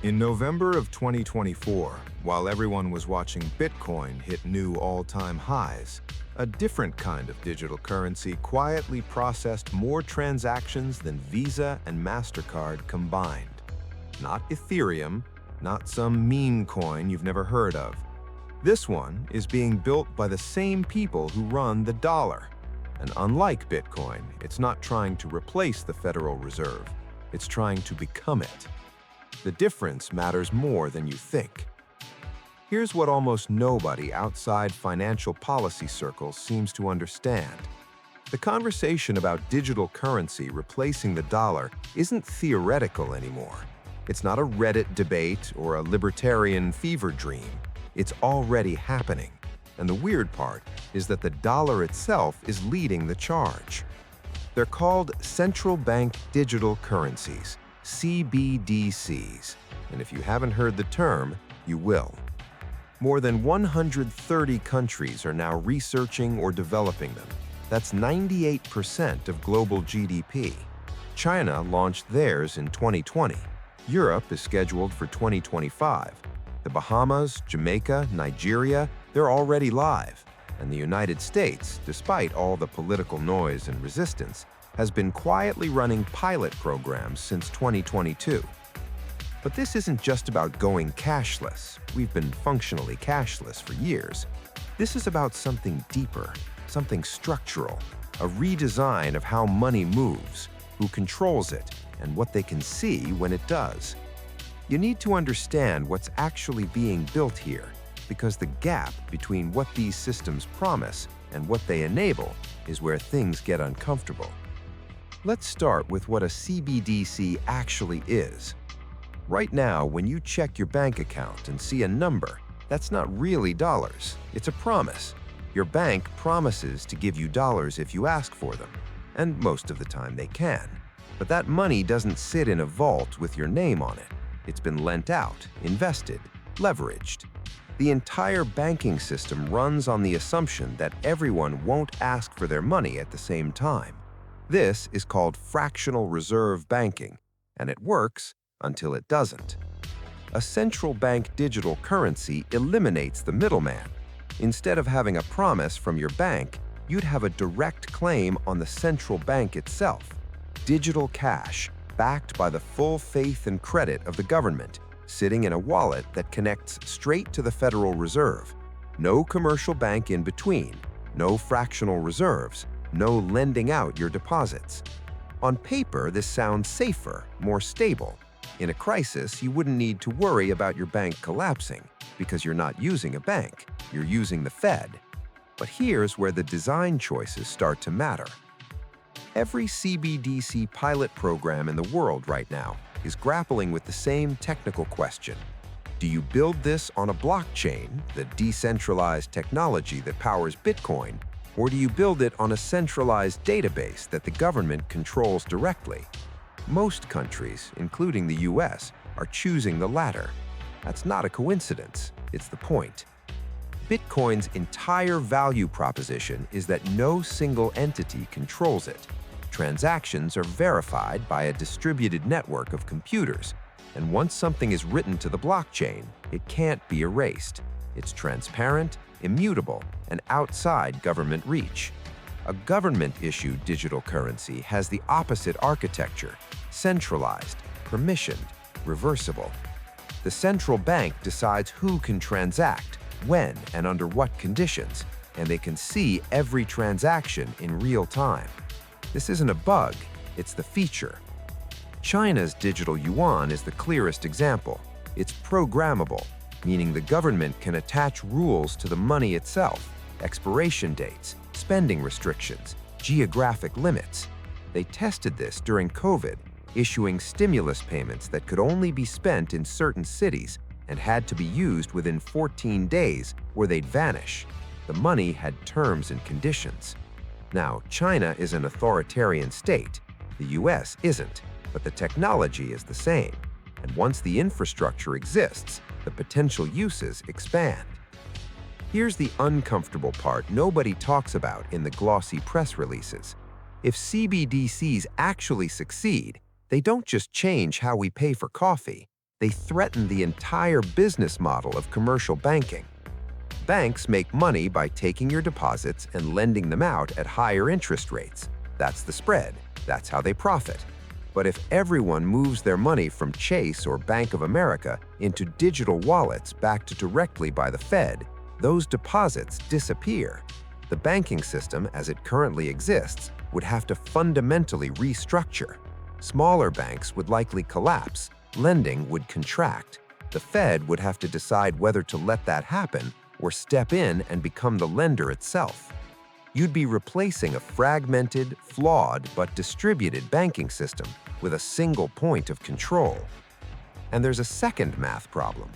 In November of 2024, while everyone was watching Bitcoin hit new all-time highs, a different kind of digital currency quietly processed more transactions than Visa and MasterCard combined. Not Ethereum, not some meme coin you've never heard of. This one is being built by the same people who run the dollar. And unlike Bitcoin, it's not trying to replace the Federal Reserve. It's trying to become it. The difference matters more than you think. Here's what almost nobody outside financial policy circles seems to understand. The conversation about digital currency replacing the dollar isn't theoretical anymore. It's not a Reddit debate or a libertarian fever dream. It's already happening. And the weird part is that the dollar itself is leading the charge. They're called central bank digital currencies, CBDCs, and if you haven't heard the term, you will. More than 130 countries are now researching or developing them. That's 98% of global GDP. China launched theirs in 2020. Europe is scheduled for 2025. The Bahamas, Jamaica, Nigeria, they're already live. And the United States, despite all the political noise and resistance, has been quietly running pilot programs since 2022. But this isn't just about going cashless. We've been functionally cashless for years. This is about something deeper, something structural, a redesign of how money moves, who controls it, and what they can see when it does. You need to understand what's actually being built here, because the gap between what these systems promise and what they enable is where things get uncomfortable. Let's start with what a CBDC actually is. Right now, when you check your bank account and see a number, that's not really dollars, it's a promise. Your bank promises to give you dollars if you ask for them, and most of the time they can. But that money doesn't sit in a vault with your name on it. It's been lent out, invested, leveraged. The entire banking system runs on the assumption that everyone won't ask for their money at the same time. This is called fractional reserve banking, and it works until it doesn't. A central bank digital currency eliminates the middleman. Instead of having a promise from your bank, you'd have a direct claim on the central bank itself. Digital cash, backed by the full faith and credit of the government, sitting in a wallet that connects straight to the Federal Reserve. No commercial bank in between, no fractional reserves, no lending out your deposits. On paper, this sounds safer, more stable. In a crisis, you wouldn't need to worry about your bank collapsing because you're not using a bank, you're using the Fed. But here's where the design choices start to matter. Every CBDC pilot program in the world right now is grappling with the same technical question. Do you build this on a blockchain, the decentralized technology that powers Bitcoin, or do you build it on a centralized database that the government controls directly? Most countries, including the US, are choosing the latter. That's not a coincidence, it's the point. Bitcoin's entire value proposition is that no single entity controls it. Transactions are verified by a distributed network of computers, and once something is written to the blockchain, it can't be erased. It's transparent, immutable, and outside government reach. A government-issued digital currency has the opposite architecture: centralized, permissioned, reversible. The central bank decides who can transact, when and under what conditions, and they can see every transaction in real time. This isn't a bug, it's the feature. China's digital yuan is the clearest example. It's programmable, meaning the government can attach rules to the money itself, expiration dates, spending restrictions, geographic limits. They tested this during COVID, issuing stimulus payments that could only be spent in certain cities and had to be used within 14 days or they'd vanish. The money had terms and conditions. Now, China is an authoritarian state. The US isn't, but the technology is the same. And once the infrastructure exists, the potential uses expand. Here's the uncomfortable part nobody talks about in the glossy press releases. If CBDCs actually succeed, they don't just change how we pay for coffee. They threaten the entire business model of commercial banking. Banks make money by taking your deposits and lending them out at higher interest rates. That's the spread. That's how they profit. But if everyone moves their money from Chase or Bank of America into digital wallets backed directly by the Fed, those deposits disappear. The banking system, as it currently exists, would have to fundamentally restructure. Smaller banks would likely collapse, lending would contract. The Fed would have to decide whether to let that happen or step in and become the lender itself. You'd be replacing a fragmented, flawed, but distributed banking system with a single point of control. And there's a second math problem.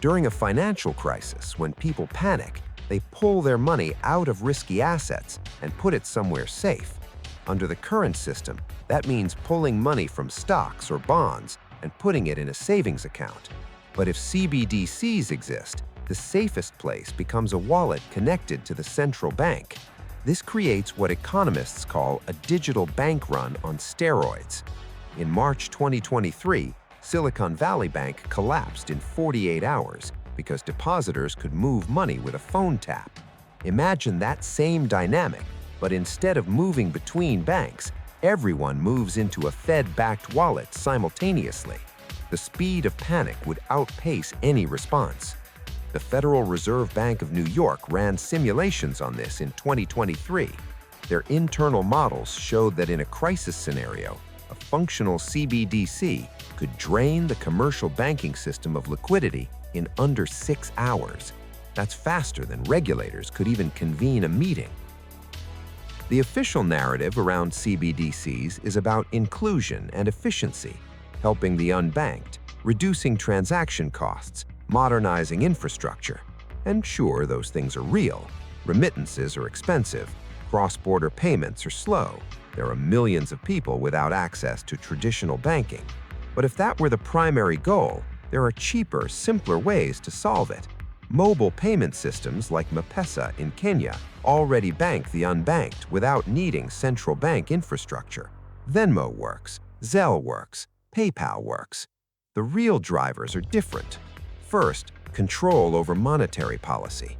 During a financial crisis, when people panic, they pull their money out of risky assets and put it somewhere safe. Under the current system, that means pulling money from stocks or bonds and putting it in a savings account. But if CBDCs exist, the safest place becomes a wallet connected to the central bank. This creates what economists call a digital bank run on steroids. In March 2023, Silicon Valley Bank collapsed in 48 hours because depositors could move money with a phone tap. Imagine that same dynamic, but instead of moving between banks, everyone moves into a Fed-backed wallet simultaneously. The speed of panic would outpace any response. The Federal Reserve Bank of New York ran simulations on this in 2023. Their internal models showed that in a crisis scenario, a functional CBDC could drain the commercial banking system of liquidity in under 6 hours. That's faster than regulators could even convene a meeting. The official narrative around CBDCs is about inclusion and efficiency, helping the unbanked, reducing transaction costs, modernizing infrastructure. And sure, those things are real. Remittances are expensive. Cross-border payments are slow. There are millions of people without access to traditional banking. But if that were the primary goal, there are cheaper, simpler ways to solve it. Mobile payment systems like M-Pesa in Kenya already bank the unbanked without needing central bank infrastructure. Venmo works, Zelle works, PayPal works. The real drivers are different. First, control over monetary policy.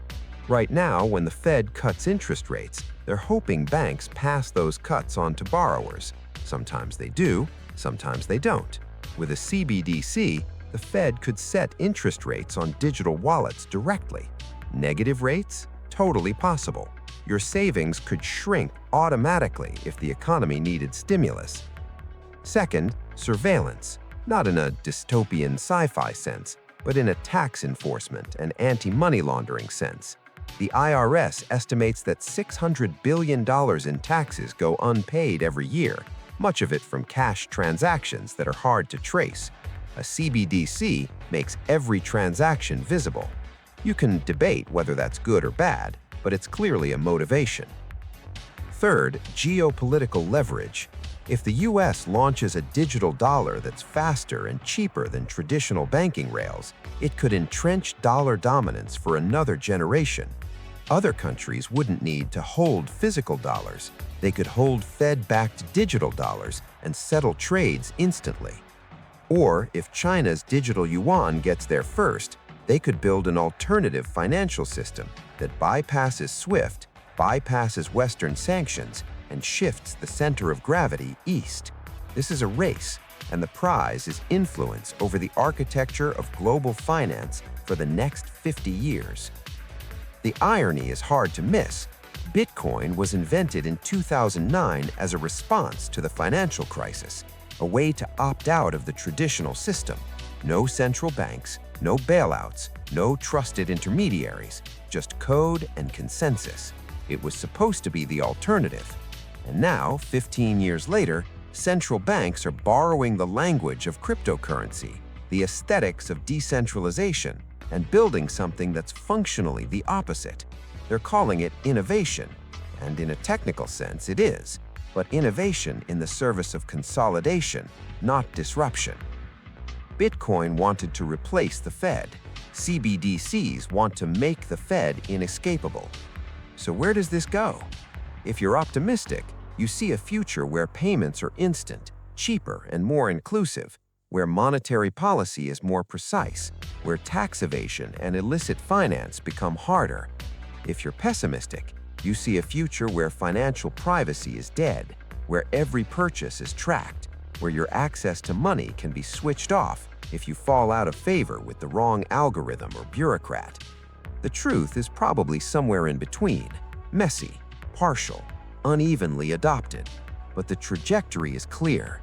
Right now, when the Fed cuts interest rates, they're hoping banks pass those cuts on to borrowers. Sometimes they do, sometimes they don't. With a CBDC, the Fed could set interest rates on digital wallets directly. Negative rates? Totally possible. Your savings could shrink automatically if the economy needed stimulus. Second, surveillance. Not in a dystopian sci-fi sense, but in a tax enforcement and anti-money laundering sense. The IRS estimates that $600 billion in taxes go unpaid every year, much of it from cash transactions that are hard to trace. A CBDC makes every transaction visible. You can debate whether that's good or bad, but it's clearly a motivation. Third, geopolitical leverage. If the US launches a digital dollar that's faster and cheaper than traditional banking rails, it could entrench dollar dominance for another generation. Other countries wouldn't need to hold physical dollars. They could hold Fed-backed digital dollars and settle trades instantly. Or, if China's digital yuan gets there first, they could build an alternative financial system that bypasses SWIFT, bypasses Western sanctions, and shifts the center of gravity east. This is a race, and the prize is influence over the architecture of global finance for the next 50 years. The irony is hard to miss. Bitcoin was invented in 2009 as a response to the financial crisis, a way to opt out of the traditional system. No central banks, no bailouts, no trusted intermediaries, just code and consensus. It was supposed to be the alternative. And now, 15 years later, central banks are borrowing the language of cryptocurrency, the aesthetics of decentralization, and building something that's functionally the opposite. They're calling it innovation, and in a technical sense it is, but innovation in the service of consolidation, not disruption. Bitcoin wanted to replace the Fed. CBDCs want to make the Fed inescapable. So where does this go? If you're optimistic, you see a future where payments are instant, cheaper, and more inclusive. where monetary policy is more precise, where tax evasion and illicit finance become harder. If you're pessimistic, you see a future where financial privacy is dead, where every purchase is tracked, where your access to money can be switched off if you fall out of favor with the wrong algorithm or bureaucrat. The truth is probably somewhere in between, messy, partial, unevenly adopted, but the trajectory is clear.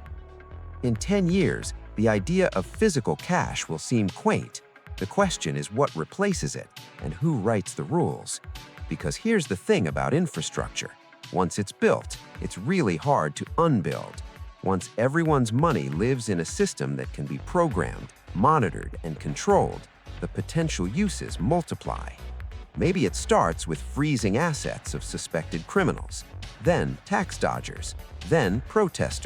In 10 years, the idea of physical cash will seem quaint. The question is what replaces it and who writes the rules. Because here's the thing about infrastructure. Once it's built, it's really hard to unbuild. Once everyone's money lives in a system that can be programmed, monitored, and controlled, the potential uses multiply. Maybe it starts with freezing assets of suspected criminals, then tax dodgers, then protesters.